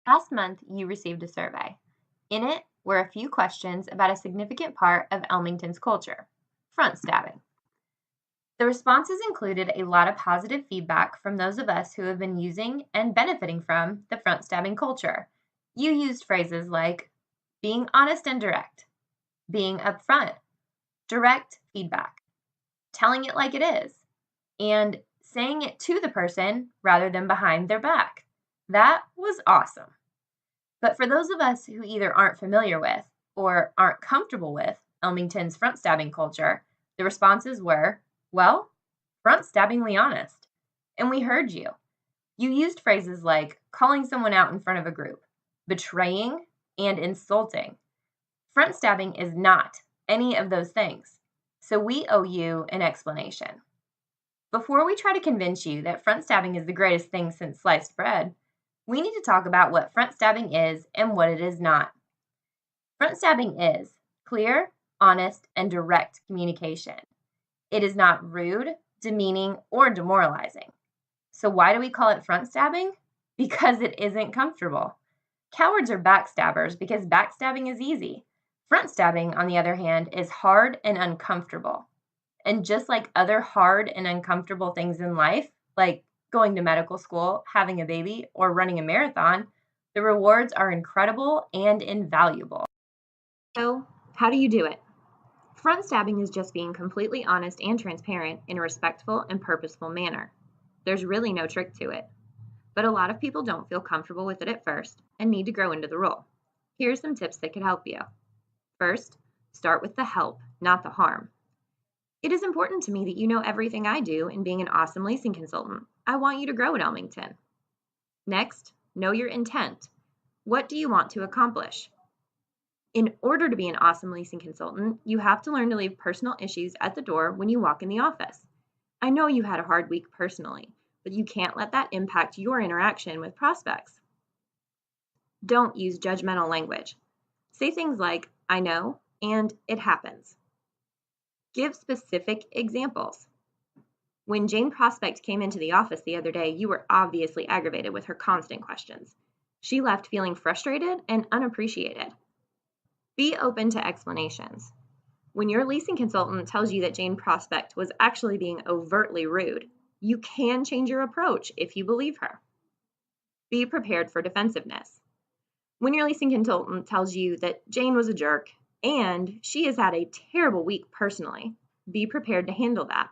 Last month, you received a survey. In it were a few questions about a significant part of Elmington's culture, front stabbing. The responses included a lot of positive feedback from those of us who have been using and benefiting from the front stabbing culture. You used phrases like being honest and direct, being upfront, direct feedback, telling it like it is, and saying it to the person rather than behind their back. That was awesome. But for those of us who either aren't familiar with or aren't comfortable with Elmington's front stabbing culture, the responses were, well, front stabbingly honest. And we heard you. You used phrases like calling someone out in front of a group, betraying, and insulting. Front stabbing is not any of those things. So we owe you an explanation. Before we try to convince you that front stabbing is the greatest thing since sliced bread, we need to talk about what front stabbing is and what it is not. Front stabbing is clear, honest, and direct communication. It is not rude, demeaning, or demoralizing. So why do we call it front stabbing? Because it isn't comfortable. Cowards are backstabbers because backstabbing is easy. Front stabbing, on the other hand, is hard and uncomfortable. And just like other hard and uncomfortable things in life, like going to medical school, having a baby, or running a marathon, the rewards are incredible and invaluable. So, how do you do it? Front stabbing is just being completely honest and transparent in a respectful and purposeful manner. There's really no trick to it. But a lot of people don't feel comfortable with it at first and need to grow into the role. Here are some tips that could help you. First, start with the help, not the harm. It is important to me that you know everything I do in being an awesome leasing consultant. I want you to grow at Elmington. Next, know your intent. What do you want to accomplish? In order to be an awesome leasing consultant, you have to learn to leave personal issues at the door when you walk in the office. I know you had a hard week personally, but you can't let that impact your interaction with prospects. Don't use judgmental language. Say things like, I know, and it happens. Give specific examples. When Jane Prospect came into the office the other day, you were obviously aggravated with her constant questions. She left feeling frustrated and unappreciated. Be open to explanations. When your leasing consultant tells you that Jane Prospect was actually being overtly rude, you can change your approach if you believe her. Be prepared for defensiveness. When your leasing consultant tells you that Jane was a jerk and she has had a terrible week personally, be prepared to handle that.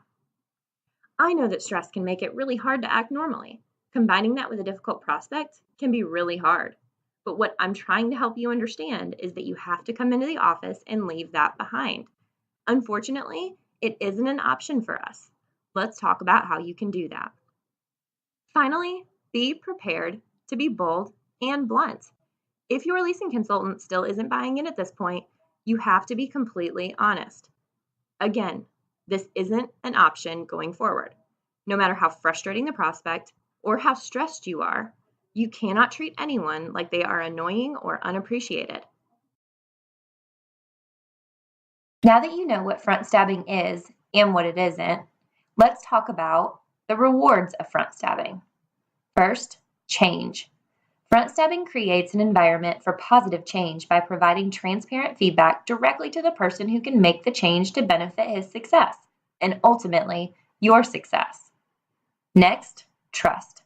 I know that stress can make it really hard to act normally. Combining that with a difficult prospect can be really hard. But what I'm trying to help you understand is that you have to come into the office and leave that behind. Unfortunately, it isn't an option for us. Let's talk about how you can do that. Finally, be prepared to be bold and blunt. If your leasing consultant still isn't buying in at this point, you have to be completely honest. Again, this isn't an option going forward. No matter how frustrating the prospect or how stressed you are, you cannot treat anyone like they are annoying or unappreciated. Now that you know what front stabbing is and what it isn't, let's talk about the rewards of front stabbing. First, change. Front stabbing creates an environment for positive change by providing transparent feedback directly to the person who can make the change to benefit his success and ultimately your success. Next, trust.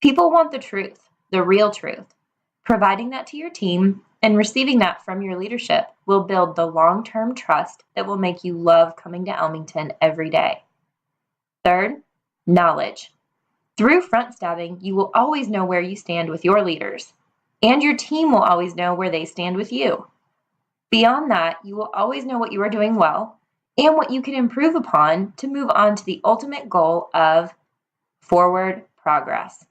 People want the truth, the real truth. Providing that to your team and receiving that from your leadership will build the long-term trust that will make you love coming to Elmington every day. Third, knowledge. Through front stabbing, you will always know where you stand with your leaders, and your team will always know where they stand with you. Beyond that, you will always know what you are doing well and what you can improve upon to move on to the ultimate goal of forward progress.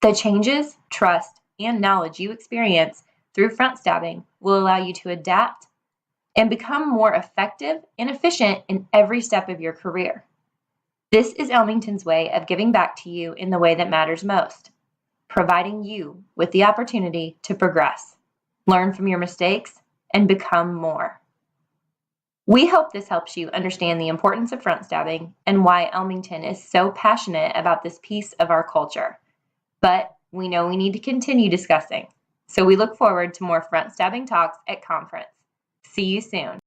The changes, trust, and knowledge you experience through front stabbing will allow you to adapt and become more effective and efficient in every step of your career. This is Elmington's way of giving back to you in the way that matters most, providing you with the opportunity to progress, learn from your mistakes, and become more. We hope this helps you understand the importance of front stabbing and why Elmington is so passionate about this piece of our culture. But We know we need to continue discussing, so we look forward to more front stabbing talks at conference. See you soon.